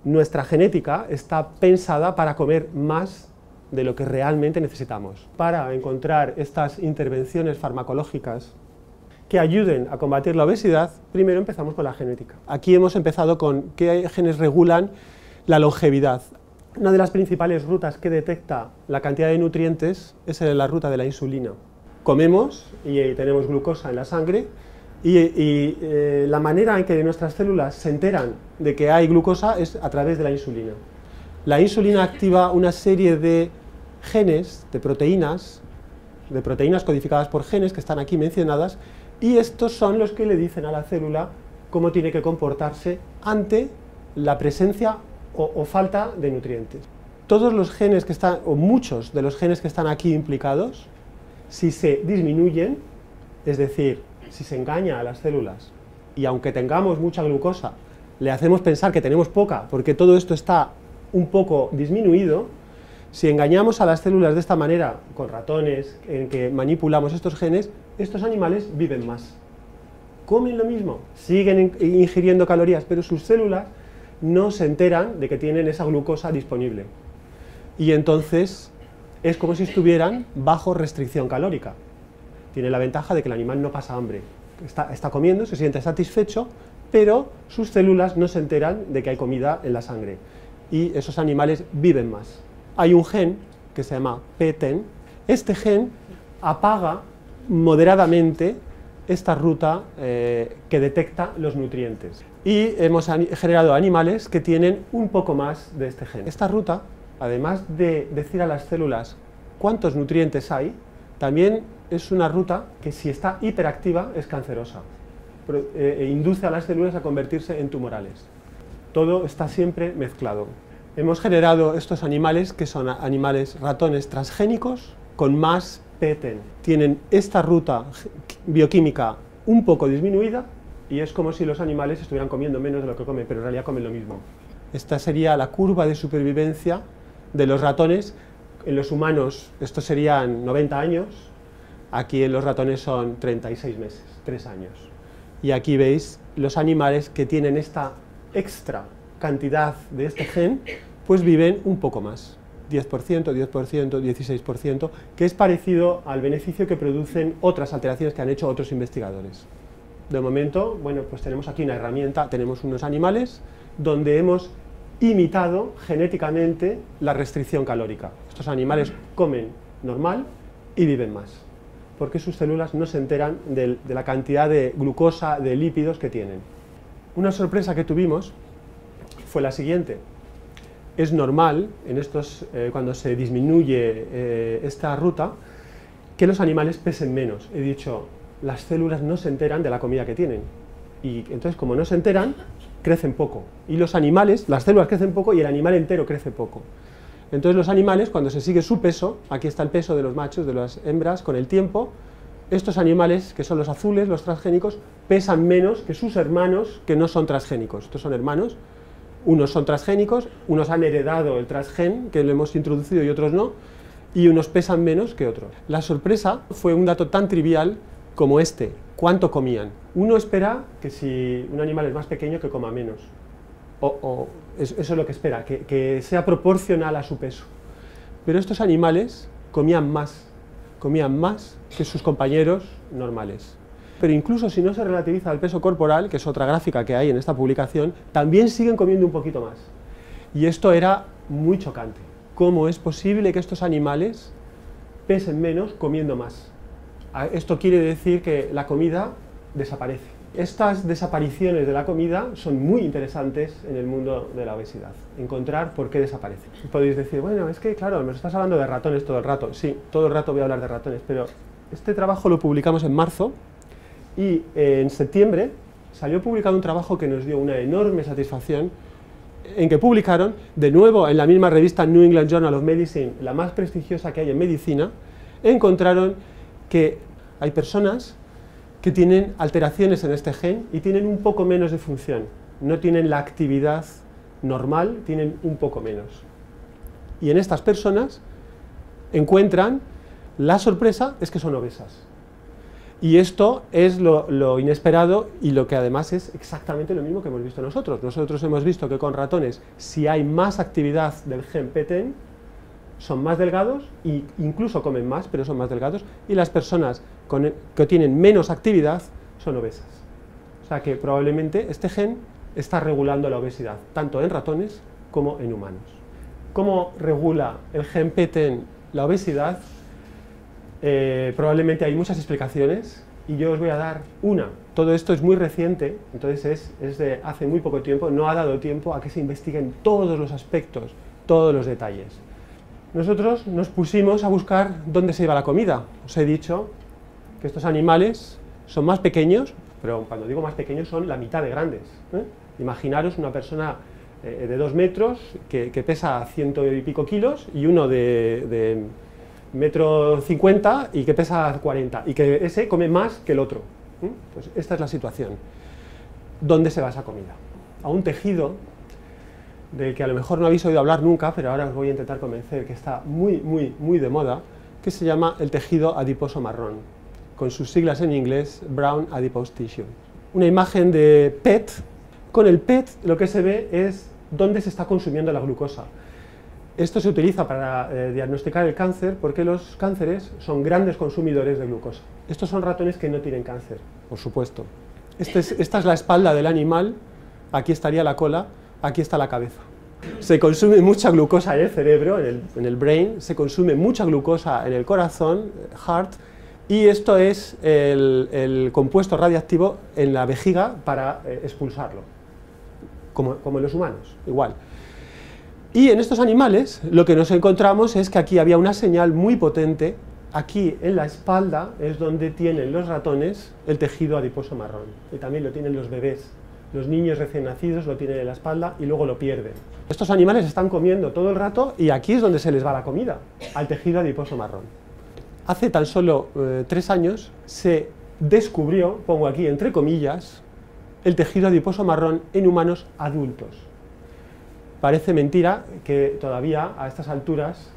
nuestra genética está pensada para comer más de lo que realmente necesitamos. Para encontrar estas intervenciones farmacológicas que ayuden a combatir la obesidad, primero empezamos con la genética. Aquí hemos empezado con qué genes regulan la longevidad. Una de las principales rutas que detecta la cantidad de nutrientes es la ruta de la insulina. Comemos y tenemos glucosa en la sangre y la manera en que nuestras células se enteran de que hay glucosa es a través de la insulina. La insulina activa una serie de genes, de proteínas codificadas por genes que están aquí mencionadas, y estos son los que le dicen a la célula cómo tiene que comportarse ante la presencia o falta de nutrientes. Todos los genes que están, o muchos de los genes que están aquí implicados, si se disminuyen, es decir, si se engaña a las células, y aunque tengamos mucha glucosa, le hacemos pensar que tenemos poca, porque todo esto está un poco disminuido, si engañamos a las células de esta manera, con ratones, en que manipulamos estos genes, estos animales viven más. Comen lo mismo, siguen ingiriendo calorías, pero sus células no se enteran de que tienen esa glucosa disponible. Y entonces es como si estuvieran bajo restricción calórica. Tiene la ventaja de que el animal no pasa hambre. Está comiendo, se siente satisfecho, pero sus células no se enteran de que hay comida en la sangre. Y esos animales viven más. Hay un gen que se llama PTEN. Este gen apaga moderadamente esta ruta que detecta los nutrientes. Y hemos generado animales que tienen un poco más de este gen. Esta ruta, además de decir a las células cuántos nutrientes hay, también es una ruta que, si está hiperactiva, es cancerosa. Induce a las células a convertirse en tumorales. Todo está siempre mezclado. Hemos generado estos animales, que son animales ratones transgénicos con más PTEN. Tienen esta ruta bioquímica un poco disminuida y es como si los animales estuvieran comiendo menos de lo que comen, pero en realidad comen lo mismo. Esta sería la curva de supervivencia de los ratones. En los humanos esto serían 90 años, aquí en los ratones son 36 meses, 3 años. Y aquí veis los animales que tienen esta extra cantidad de este gen, pues viven un poco más. 10%, 10%, 16%, que es parecido al beneficio que producen otras alteraciones que han hecho otros investigadores. De momento, bueno, pues tenemos aquí una herramienta, tenemos unos animales donde hemos imitado genéticamente la restricción calórica. Estos animales comen normal y viven más, porque sus células no se enteran de la cantidad de glucosa, de lípidos que tienen. Una sorpresa que tuvimos fue la siguiente. Es normal, cuando se disminuye esta ruta, que los animales pesen menos. He dicho, las células no se enteran de la comida que tienen. Y entonces, como no se enteran, crecen poco. Y los animales, las células crecen poco y el animal entero crece poco. Entonces los animales, cuando se sigue su peso, aquí está el peso de los machos, de las hembras, con el tiempo, estos animales, que son los azules, los transgénicos, pesan menos que sus hermanos que no son transgénicos. Estos son hermanos. Unos son transgénicos, unos han heredado el transgen, que lo hemos introducido, y otros no, y unos pesan menos que otros. La sorpresa fue un dato tan trivial como este: ¿cuánto comían? Uno espera que si un animal es más pequeño, que coma menos. Eso es lo que espera, que sea proporcional a su peso. Pero estos animales comían más que sus compañeros normales. Pero incluso si no se relativiza el peso corporal, que es otra gráfica que hay en esta publicación, también siguen comiendo un poquito más. Y esto era muy chocante. ¿Cómo es posible que estos animales pesen menos comiendo más? Esto quiere decir que la comida desaparece. Estas desapariciones de la comida son muy interesantes en el mundo de la obesidad. Encontrar por qué desaparece. Podéis decir, bueno, es que claro, me estás hablando de ratones todo el rato. Sí, todo el rato voy a hablar de ratones, pero este trabajo lo publicamos en marzo. Y en septiembre salió publicado un trabajo que nos dio una enorme satisfacción, en que publicaron, de nuevo en la misma revista New England Journal of Medicine, la más prestigiosa que hay en medicina, encontraron que hay personas que tienen alteraciones en este gen y tienen un poco menos de función. No tienen la actividad normal, tienen un poco menos. Y en estas personas encuentran, la sorpresa es que son obesas. Y esto es lo inesperado y lo que además es exactamente lo mismo que hemos visto nosotros. Nosotros hemos visto que con ratones, si hay más actividad del gen PTEN, son más delgados e incluso comen más, pero son más delgados, y las personas que tienen menos actividad son obesas. O sea que probablemente este gen está regulando la obesidad, tanto en ratones como en humanos. ¿Cómo regula el gen PTEN la obesidad? Probablemente hay muchas explicaciones y yo os voy a dar una. Todo esto es muy reciente, entonces es de hace muy poco tiempo, no ha dado tiempo a que se investiguen todos los aspectos, todos los detalles. Nosotros nos pusimos a buscar dónde se iba la comida. Os he dicho que estos animales son más pequeños, pero cuando digo más pequeños son la mitad de grandes. Imaginaros una persona de 2 metros que pesa 100 y pico kilos y uno de 1,50 m y que pesa 40, y que ese come más que el otro. Pues esta es la situación. ¿Dónde se va esa comida? A un tejido del que a lo mejor no habéis oído hablar nunca, pero ahora os voy a intentar convencer, que está muy de moda, que se llama el tejido adiposo marrón, con sus siglas en inglés, Brown Adipose Tissue. Una imagen de PET. Con el PET lo que se ve es dónde se está consumiendo la glucosa. Esto se utiliza para diagnosticar el cáncer, porque los cánceres son grandes consumidores de glucosa. Estos son ratones que no tienen cáncer, por supuesto. Esta es la espalda del animal, aquí estaría la cola, aquí está la cabeza. Se consume mucha glucosa en el cerebro, en el brain, se consume mucha glucosa en el corazón, heart, y esto es el compuesto radiactivo en la vejiga para expulsarlo, como en los humanos, igual. Y en estos animales lo que nos encontramos es que aquí había una señal muy potente. Aquí en la espalda es donde tienen los ratones el tejido adiposo marrón, y también lo tienen los bebés. Los niños recién nacidos lo tienen en la espalda y luego lo pierden. Estos animales están comiendo todo el rato y aquí es donde se les va la comida, al tejido adiposo marrón. Hace tan solo 3 años se descubrió, pongo aquí entre comillas, el tejido adiposo marrón en humanos adultos. Parece mentira que todavía a estas alturas,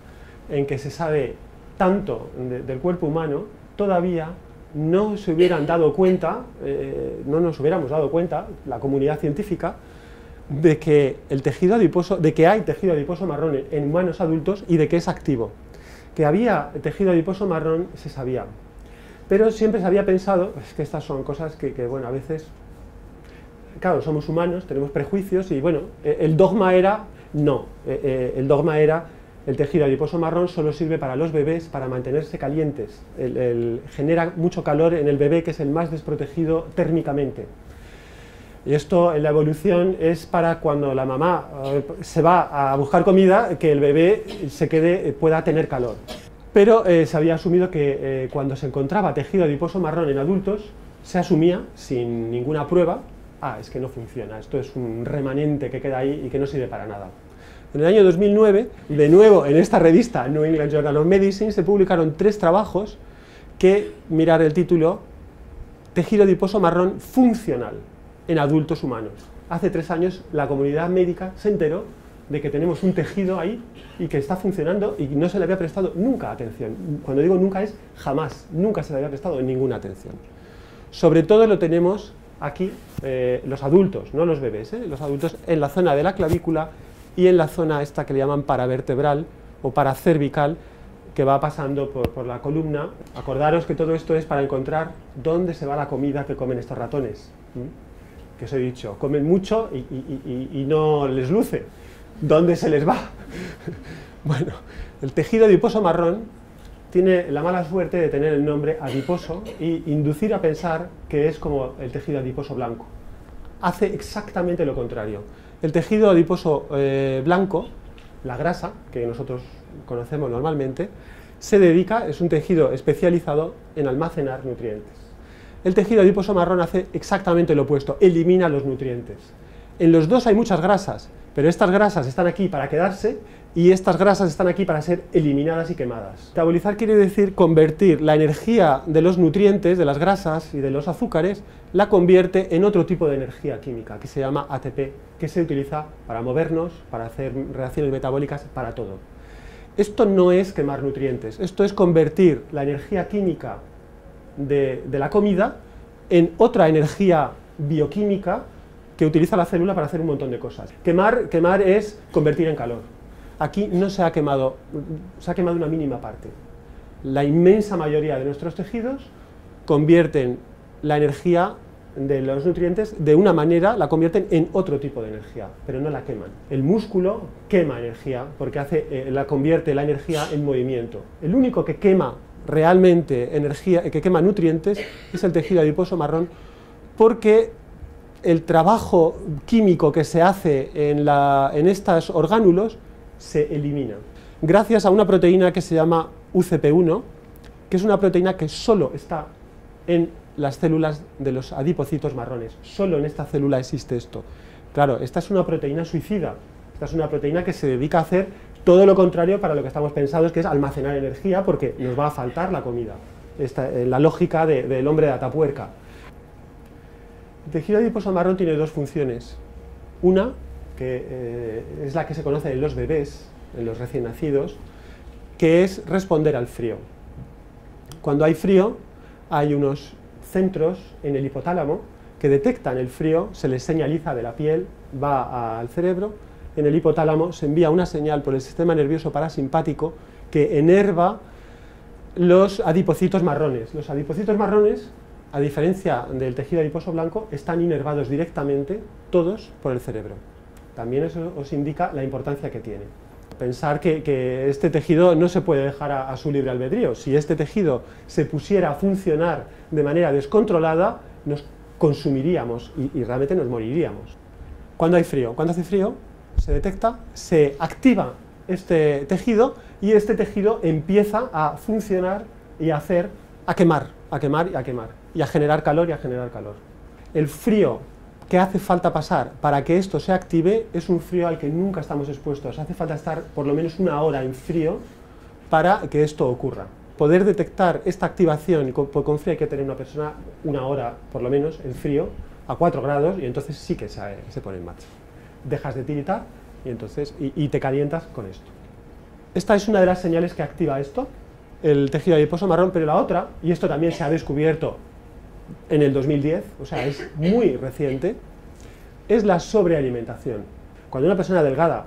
en que se sabe tanto del cuerpo humano, todavía no se hubieran dado cuenta, no nos hubiéramos dado cuenta, la comunidad científica, de que hay tejido adiposo marrón en humanos adultos y de que es activo. Que había tejido adiposo marrón se sabía, pero siempre se había pensado, es que estas son cosas que bueno, a veces, claro, somos humanos, tenemos prejuicios y bueno, el dogma era, no, el dogma era, el tejido adiposo marrón solo sirve para los bebés, para mantenerse calientes. Genera mucho calor en el bebé, que es el más desprotegido térmicamente. Y esto en la evolución es para cuando la mamá se va a buscar comida, que el bebé pueda tener calor. Pero se había asumido que cuando se encontraba tejido adiposo marrón en adultos, se asumía, sin ninguna prueba, es que no funciona, esto es un remanente que queda ahí y que no sirve para nada. En el año 2009, de nuevo en esta revista New England Journal of Medicine, se publicaron 3 trabajos que, mirar el título, tejido adiposo marrón funcional en adultos humanos. Hace 3 años la comunidad médica se enteró de que tenemos un tejido ahí y que está funcionando y no se le había prestado nunca atención. Cuando digo nunca es jamás, nunca se le había prestado ninguna atención. Sobre todo lo tenemos aquí, los adultos, no los bebés, los adultos en la zona de la clavícula y en la zona esta que le llaman paravertebral o paracervical, que va pasando por la columna. Acordaros que todo esto es para encontrar dónde se va la comida que comen estos ratones. Que os he dicho, comen mucho y no les luce. ¿Dónde se les va? Bueno, el tejido adiposo marrón tiene la mala suerte de tener el nombre adiposo y inducir a pensar que es como el tejido adiposo blanco. Hace exactamente lo contrario. El tejido adiposo blanco, la grasa, que nosotros conocemos normalmente, es un tejido especializado en almacenar nutrientes. El tejido adiposo marrón hace exactamente lo opuesto, elimina los nutrientes. En los dos hay muchas grasas, pero estas grasas están aquí para quedarse y estas grasas están aquí para ser eliminadas y quemadas. Metabolizar quiere decir convertir la energía de los nutrientes, de las grasas y de los azúcares, la convierte en otro tipo de energía química, que se llama ATP, que se utiliza para movernos, para hacer reacciones metabólicas, para todo. Esto no es quemar nutrientes, esto es convertir la energía química de la comida en otra energía bioquímica que utiliza la célula para hacer un montón de cosas. Quemar es convertir en calor. Aquí no se ha quemado una mínima parte. La inmensa mayoría de nuestros tejidos convierten la energía de los nutrientes de una manera, la convierten en otro tipo de energía, pero no la queman. El músculo quema energía porque convierte la energía en movimiento. El único que quema realmente energía, que quema nutrientes, es el tejido adiposo marrón, porque el trabajo químico que se hace en estos orgánulos se elimina, gracias a una proteína que se llama UCP1, que es una proteína que solo está en las células de los adipocitos marrones. Solo en esta célula existe esto. Claro, esta es una proteína suicida, esta es una proteína que se dedica a hacer todo lo contrario para lo que estamos pensados, que es almacenar energía, porque nos va a faltar la comida. La lógica del hombre de Atapuerca. El tejido adiposo marrón tiene dos funciones. Una, que es la que se conoce en los bebés, en los recién nacidos, que es responder al frío. Cuando hay frío, hay unos centros en el hipotálamo que detectan el frío, se les señaliza de la piel, va al cerebro, en el hipotálamo se envía una señal por el sistema nervioso parasimpático que enerva los adipocitos marrones. Los adipocitos marrones, a diferencia del tejido adiposo blanco, están inervados directamente, todos, por el cerebro. También eso os indica la importancia que tiene. Pensar que este tejido no se puede dejar a su libre albedrío. Si este tejido se pusiera a funcionar de manera descontrolada, nos consumiríamos y realmente nos moriríamos. Cuando hay frío, cuando hace frío, se detecta, se activa este tejido y este tejido empieza a funcionar y a quemar y a generar calor y a generar calor. El frío que hace falta pasar para que esto se active es un frío al que nunca estamos expuestos. Hace falta estar por lo menos una hora en frío para que esto ocurra. Poder detectar esta activación, y con frío hay que tener una persona una hora por lo menos en frío, a 4 grados, y entonces sí que se pone en marcha. Dejas de tiritar y te calientas con esto. Esta es una de las señales que activa esto, el tejido adiposo marrón, pero la otra, y esto también se ha descubierto en el 2010, o sea, es muy reciente, es la sobrealimentación. Cuando una persona delgada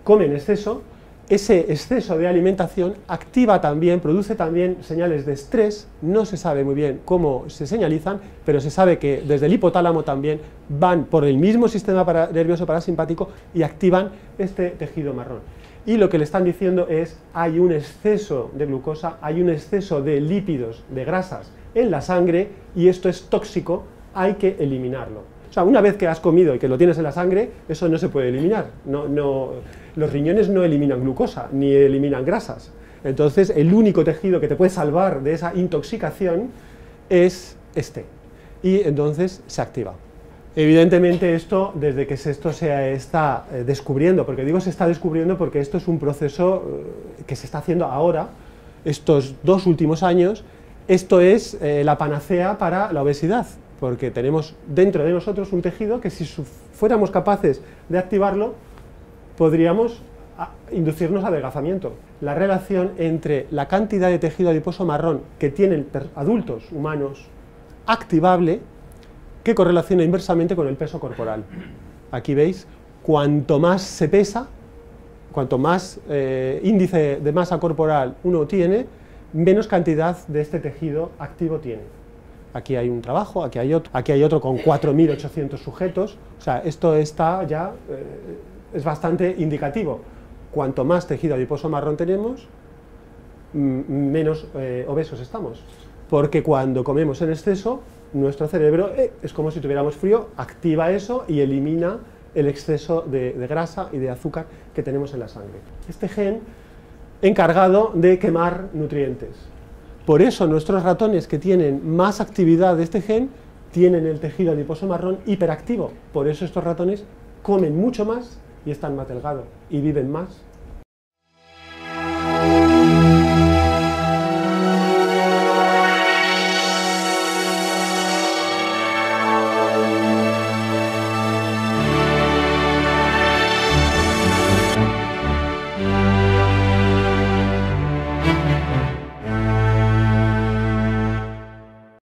come en exceso, ese exceso de alimentación activa también, produce también señales de estrés. No se sabe muy bien cómo se señalizan, pero se sabe que desde el hipotálamo también van por el mismo sistema nervioso parasimpático y activan este tejido marrón. Y lo que le están diciendo es, hay un exceso de glucosa, hay un exceso de lípidos, de grasas en la sangre, y esto es tóxico, hay que eliminarlo. O sea, una vez que has comido y que lo tienes en la sangre, eso no se puede eliminar. Los riñones no eliminan glucosa, ni eliminan grasas. Entonces, el único tejido que te puede salvar de esa intoxicación es este. Y entonces se activa. Evidentemente esto, desde que esto se está descubriendo, porque digo se está descubriendo porque esto es un proceso que se está haciendo ahora, estos 2 últimos años, esto es la panacea para la obesidad, porque tenemos dentro de nosotros un tejido que si fuéramos capaces de activarlo, podríamos inducirnos a adelgazamiento. La relación entre la cantidad de tejido adiposo marrón que tienen adultos humanos activable, que correlaciona inversamente con el peso corporal. Aquí veis, cuanto más se pesa, cuanto más índice de masa corporal uno tiene, menos cantidad de este tejido activo tiene. Aquí hay un trabajo, aquí hay otro con 4.800 sujetos, o sea, esto está ya, es bastante indicativo. Cuanto más tejido adiposo marrón tenemos, menos obesos estamos, porque cuando comemos en exceso, nuestro cerebro es como si tuviéramos frío, activa eso y elimina el exceso de grasa y de azúcar que tenemos en la sangre. Este gen encargado de quemar nutrientes. Por eso nuestros ratones que tienen más actividad de este gen tienen el tejido adiposo marrón hiperactivo. Por eso estos ratones comen mucho más y están más delgados y viven más.